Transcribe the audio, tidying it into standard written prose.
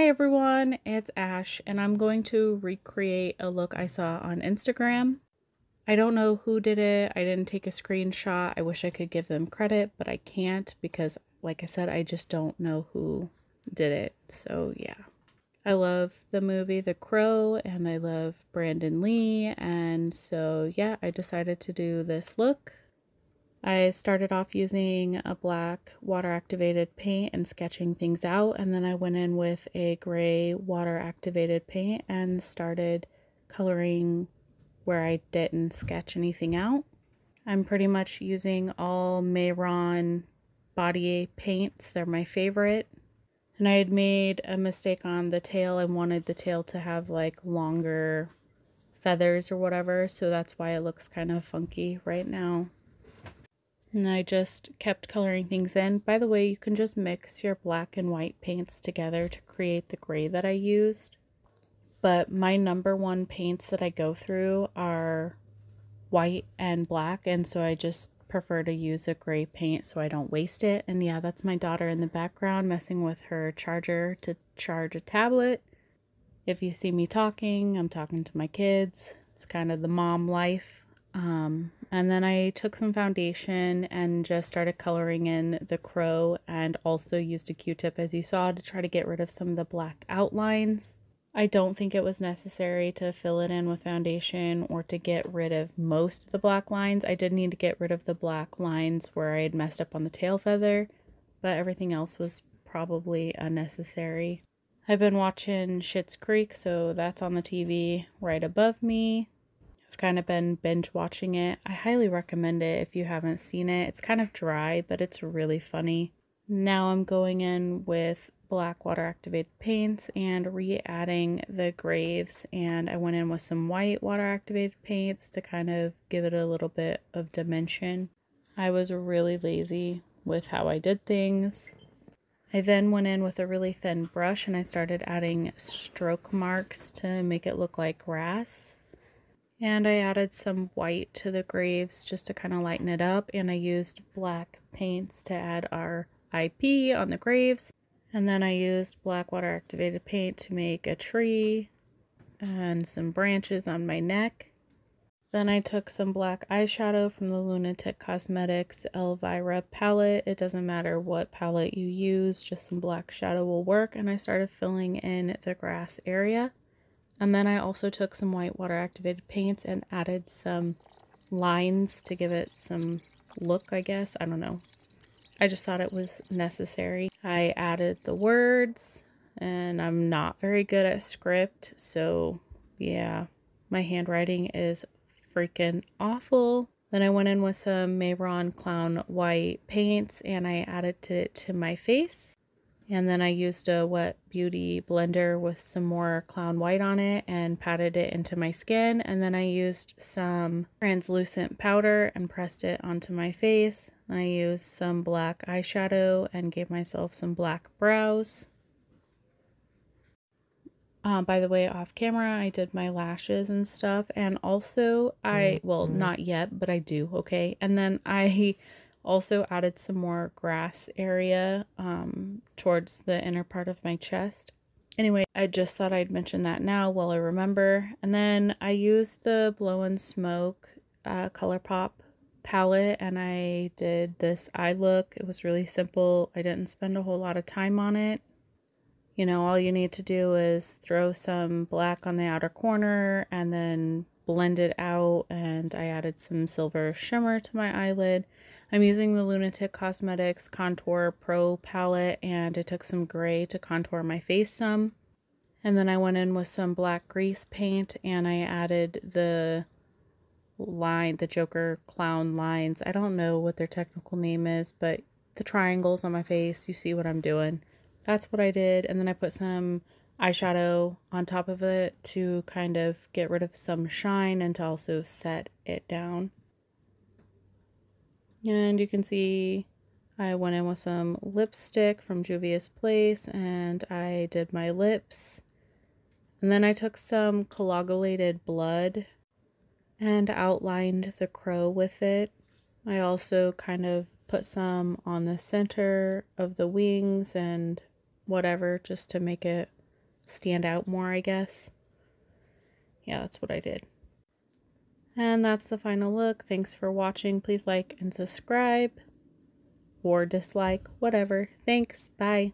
Hi everyone, it's Ash and I'm going to recreate a look I saw on Instagram. I don't know who did it. I didn't take a screenshot. I wish I could give them credit, but I can't because, like I said, I just don't know who did it. So yeah. I love the movie The Crow and I love Brandon Lee, and so yeah, I decided to do this look. I started off using a black water activated paint and sketching things out, and then I went in with a gray water activated paint and started coloring where I didn't sketch anything out. I'm pretty much using all Mayron body paints. They're my favorite. And I had made a mistake on the tail. I wanted the tail to have like longer feathers or whatever, so that's why it looks kind of funky right now. And I just kept coloring things in. By the way, you can just mix your black and white paints together to create the gray that I used. But my number one paints that I go through are white and black, and so I just prefer to use a gray paint so I don't waste it. And yeah, that's my daughter in the background messing with her charger to charge a tablet. If you see me talking, I'm talking to my kids. It's kind of the mom life. And then I took some foundation and just started coloring in the crow, and also used a Q-tip, as you saw, to try to get rid of some of the black outlines. I don't think it was necessary to fill it in with foundation or to get rid of most of the black lines. I did need to get rid of the black lines where I had messed up on the tail feather, but everything else was probably unnecessary. I've been watching Schitt's Creek, so that's on the TV right above me. I've kind of been binge watching it. I highly recommend it if you haven't seen it. It's kind of dry, but it's really funny. Now I'm going in with black water activated paints and re-adding the graves, and I went in with some white water activated paints to kind of give it a little bit of dimension. I was really lazy with how I did things. I then went in with a really thin brush and I started adding stroke marks to make it look like grass. And I added some white to the graves just to kind of lighten it up, and I used black paints to add our IP on the graves. And then I used black water activated paint to make a tree and some branches on my neck. Then I took some black eyeshadow from the Lunatic Cosmetics Elvira palette. It doesn't matter what palette you use, just some black shadow will work. And I started filling in the grass area. And then I also took some white water activated paints and added some lines to give it some look, I guess. I don't know. I just thought it was necessary. I added the words, and I'm not very good at script, so yeah, my handwriting is freaking awful. Then I went in with some Mayron Clown white paints and I added it to my face. And then I used a wet beauty blender with some more clown white on it and patted it into my skin. And then I used some translucent powder and pressed it onto my face. I used some black eyeshadow and gave myself some black brows. By the way, off camera, I did my lashes and stuff. And also well, not yet, but I do, okay? And then I also added some more grass area towards the inner part of my chest. Anyway, I just thought I'd mention that now while I remember. And then I used the Blow and Smoke ColourPop palette and I did this eye look. It was really simple. I didn't spend a whole lot of time on it. You know, all you need to do is throw some black on the outer corner and then blend it out, and I added some silver shimmer to my eyelid. I'm using the Lunatic Cosmetics Contour Pro palette, and I took some gray to contour my face some. And then I went in with some black grease paint and I added the Joker clown lines. I don't know what their technical name is, but the triangles on my face, you see what I'm doing. That's what I did. And then I put some eyeshadow on top of it to kind of get rid of some shine and to also set it down. And you can see I went in with some lipstick from Juvia's Place and I did my lips. And then I took some coagulated blood and outlined the crow with it. I also kind of put some on the center of the wings and whatever, just to make it stand out more, I guess. Yeah, that's what I did. And that's the final look. Thanks for watching. Please like and subscribe or dislike, whatever. Thanks. Bye.